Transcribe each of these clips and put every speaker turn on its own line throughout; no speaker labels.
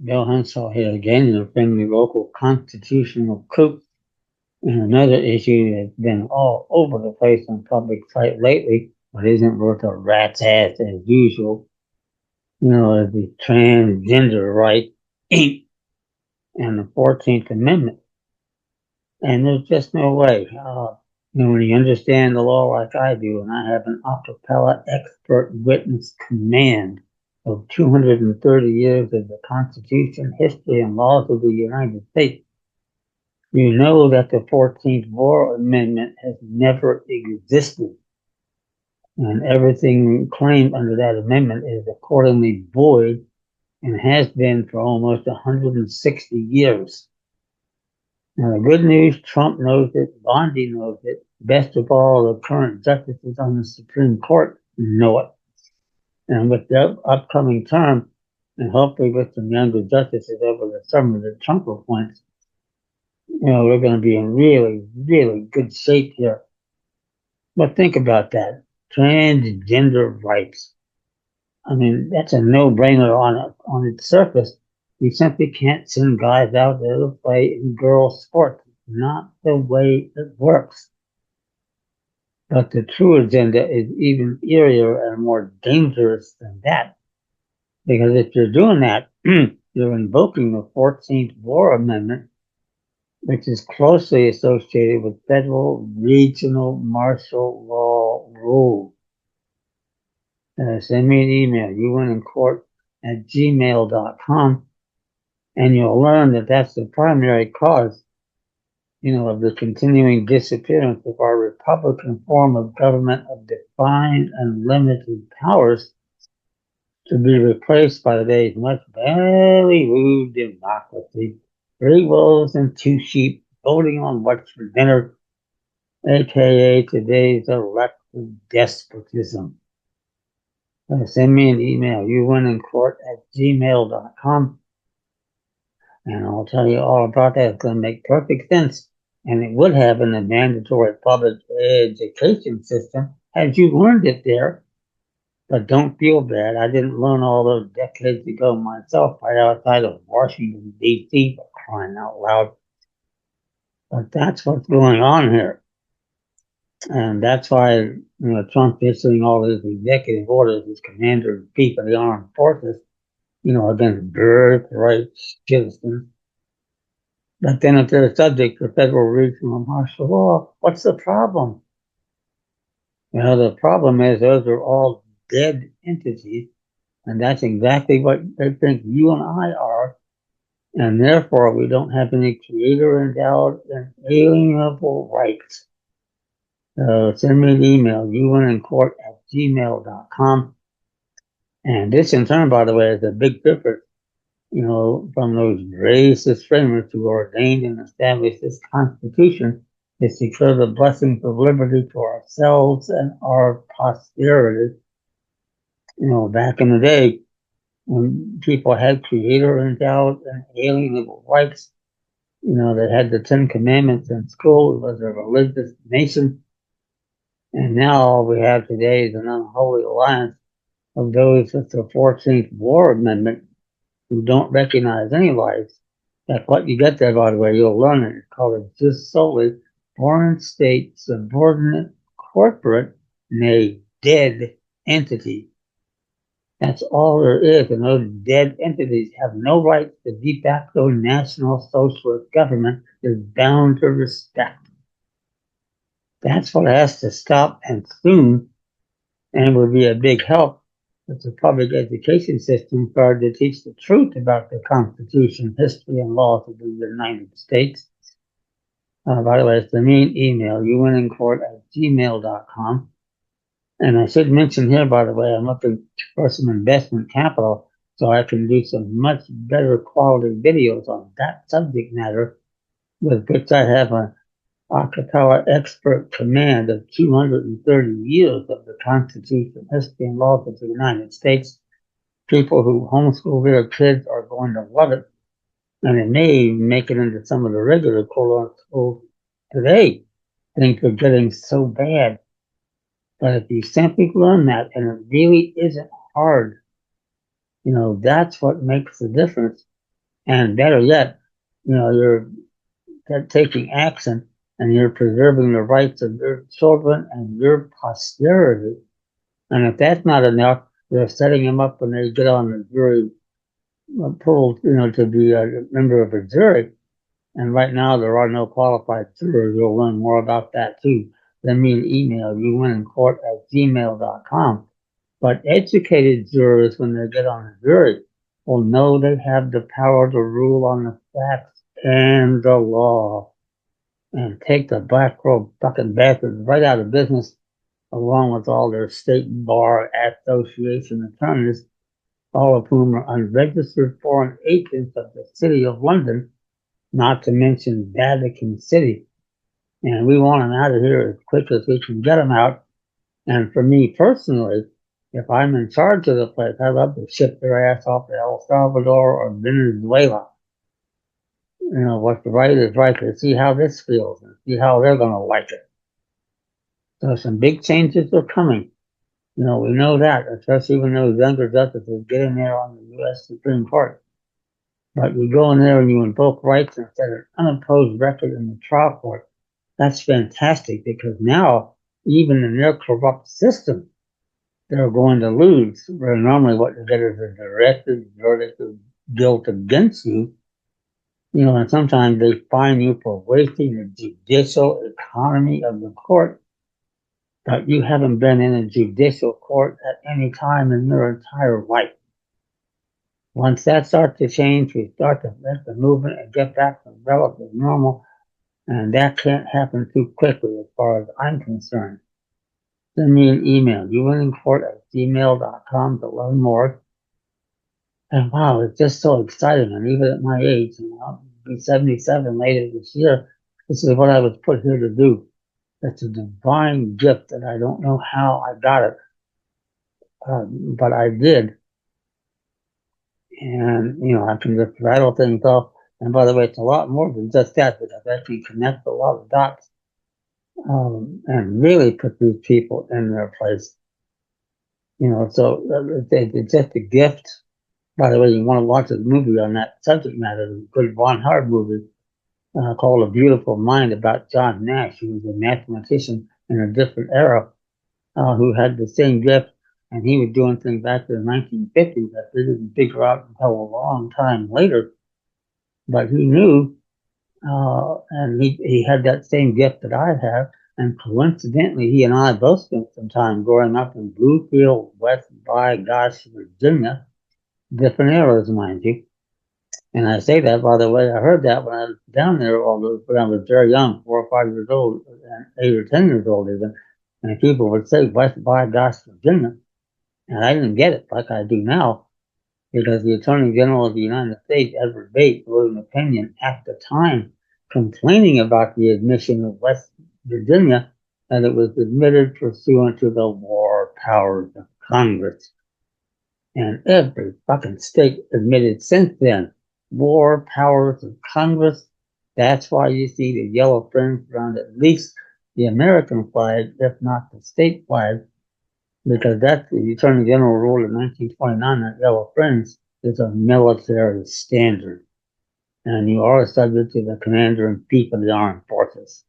Bill Henshaw here again to bring the local constitutional coup and another issue that's been all over the place on public sight lately, but isn't worth a rat's ass as usual. The transgender right and the 14th Amendment. And there's just no way. When you understand the law like I do, and I have an acapella expert witness command of 230 years of the Constitution, history, and laws of the United States, you know that the 14th War Amendment has never existed, and everything claimed under that amendment is accordingly void and has been for almost 160 years. Now, the good news, Trump knows it, Bondi knows it, best of all, the current justices on the Supreme Court know it. And with the upcoming term, and hopefully with some younger justices over the summer that Trump appoints, we're going to be in really, really good shape here. But think about that. Transgender rights. I mean, that's a no-brainer on its surface. You simply can't send guys out there to play in girls' sports. Not the way it works. But the true agenda is even eerier and more dangerous than that. Because if you're doing that, you're invoking the 14th War Amendment, which is closely associated with federal regional martial law rules. Send me an email, uwinnincourt@gmail.com, and you'll learn that that's the primary cause, of the continuing disappearance of our Republican form of government of defined and limited powers to be replaced by today's much ballyhooed democracy. 3 wolves and 2 sheep voting on what's for dinner, aka today's elected despotism. Send me an email, uwinnincourt@gmail.com, and I'll tell you all about that. It's going to make perfect sense, and it would have in the mandatory public education system, as you learned it there. But don't feel bad. I didn't learn all those decades ago myself right outside of Washington, D.C., for crying out loud. But that's what's going on here. And that's why Trump issuing all these executive orders as commander-in-chief of the armed forces, against birthright citizens. But then if they're subject to federal regional martial law, what's the problem? The problem is those are all dead entities, and that's exactly what they think you and I are, and therefore we don't have any creator-endowed and alienable rights. So send me an email, uwinnincourt@gmail.com. And this in turn, by the way, is a big difference, from those racist framers who ordained and established this Constitution to secure the blessings of liberty to ourselves and our posterity. Back in the day, when people had creator-endowed and alienable rights, they had the 10 Commandments in school. It was a religious nation. And now all we have today is an unholy alliance of those with the 14th War Amendment who don't recognize any rights. That's what you get there, by the way. You'll learn it. It's called a just solely foreign state subordinate corporate, nay, dead entity. That's all there is, and those dead entities have no right the de facto National Socialist government is bound to respect. That's what has to stop, and soon, and would be a big help if the public education system started to teach the truth about the Constitution, history, and laws of the United States. By the way, it's the main email, uwinnincourt@gmail.com. And I should mention here, by the way, I'm looking for some investment capital so I can do some much better quality videos on that subject matter, with which I have an acapella expert command of 230 years of the Constitution, history, and laws of the United States. People who homeschool their kids are going to love it, and it may make it into some of the regular schools today. Things are getting so bad. But if you simply learn that, and it really isn't hard, That's what makes the difference. And better yet, you're taking action and you're preserving the rights of your children and your posterity. And if that's not enough, they're setting them up when they get on the jury pool, to be a member of a jury. And right now, there are no qualified jurors. You'll learn more about that too. Send me an email, youwinincourt@gmail.com. But educated jurors, when they get on a jury, will know they have the power to rule on the facts and the law and take the black robe fucking bastards right out of business, along with all their state bar association attorneys, all of whom are unregistered foreign agents of the City of London, not to mention Vatican City. And we want them out of here as quick as we can get them out. And for me personally, if I'm in charge of the place, I'd love to ship their ass off to El Salvador or Venezuela. What's right is right, to see how this feels and see how they're going to like it. So some big changes are coming. We know that, especially when those younger justices get in there on the U.S. Supreme Court. But you go in there and you invoke rights and set an unopposed record in the trial court. That's fantastic, because now, even in their corrupt system, they're going to lose. Where normally what you get is a directed verdict of guilt against you. And sometimes they fine you for wasting the judicial economy of the court. But you haven't been in a judicial court at any time in your entire life. Once that starts to change, we start to make the movement and get back to relative normal. And that can't happen too quickly as far as I'm concerned. Send me an email, youwinincourt@gmail.com, to learn more. And wow, it's just so exciting. And even at my age, I'll be 77 later this year, this is what I was put here to do. It's a divine gift, and I don't know how I got it, but I did. And, I can just rattle things off. And by the way, it's a lot more than just that, because I can connect a lot of dots, and really put these people in their place. So it's just a gift. By the way, you want to watch a movie on that subject matter, a good Von Hard movie called A Beautiful Mind, about John Nash, who was a mathematician in a different era, who had the same gift, and he was doing things back in the 1950s that they didn't figure out until a long time later. But he knew, and he had that same gift that I have. And coincidentally, he and I both spent some time growing up in Bluefield, West by gosh, Virginia. Different eras, mind you. And I say that, by the way, I heard that when I was down there, when I was very young, 4 or 5 years old, and 8 or 10 years old even. And people would say West by gosh, Virginia. And I didn't get it like I do now, because the Attorney General of the United States, Edward Bates, wrote an opinion at the time complaining about the admission of West Virginia, and it was admitted pursuant to the war powers of Congress. And every fucking state admitted since then. War powers of Congress. That's why you see the yellow fringe around at least the American flag, if not the state flag, because that's the Attorney General ruled in 1929 that yellow fringe is a military standard. And you are subject to the Commander-in-Chief of the Armed Forces.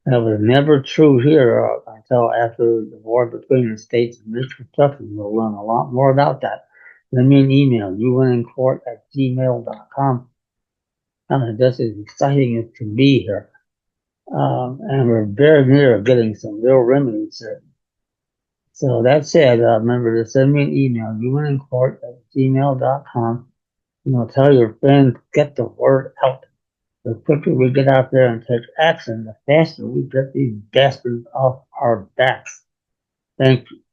That was never true here until after the war between the states and Reconstruction. We'll learn a lot more about that. Send me an email, youwinincourt@gmail.com. This is exciting as can be here. And we're very near getting some real remedies here. So that said, remember to send me an email, youwinincourt@gmail.com. Tell your friends, get the word out. The quicker we get out there and take action, the faster we get these bastards off our backs. Thank you.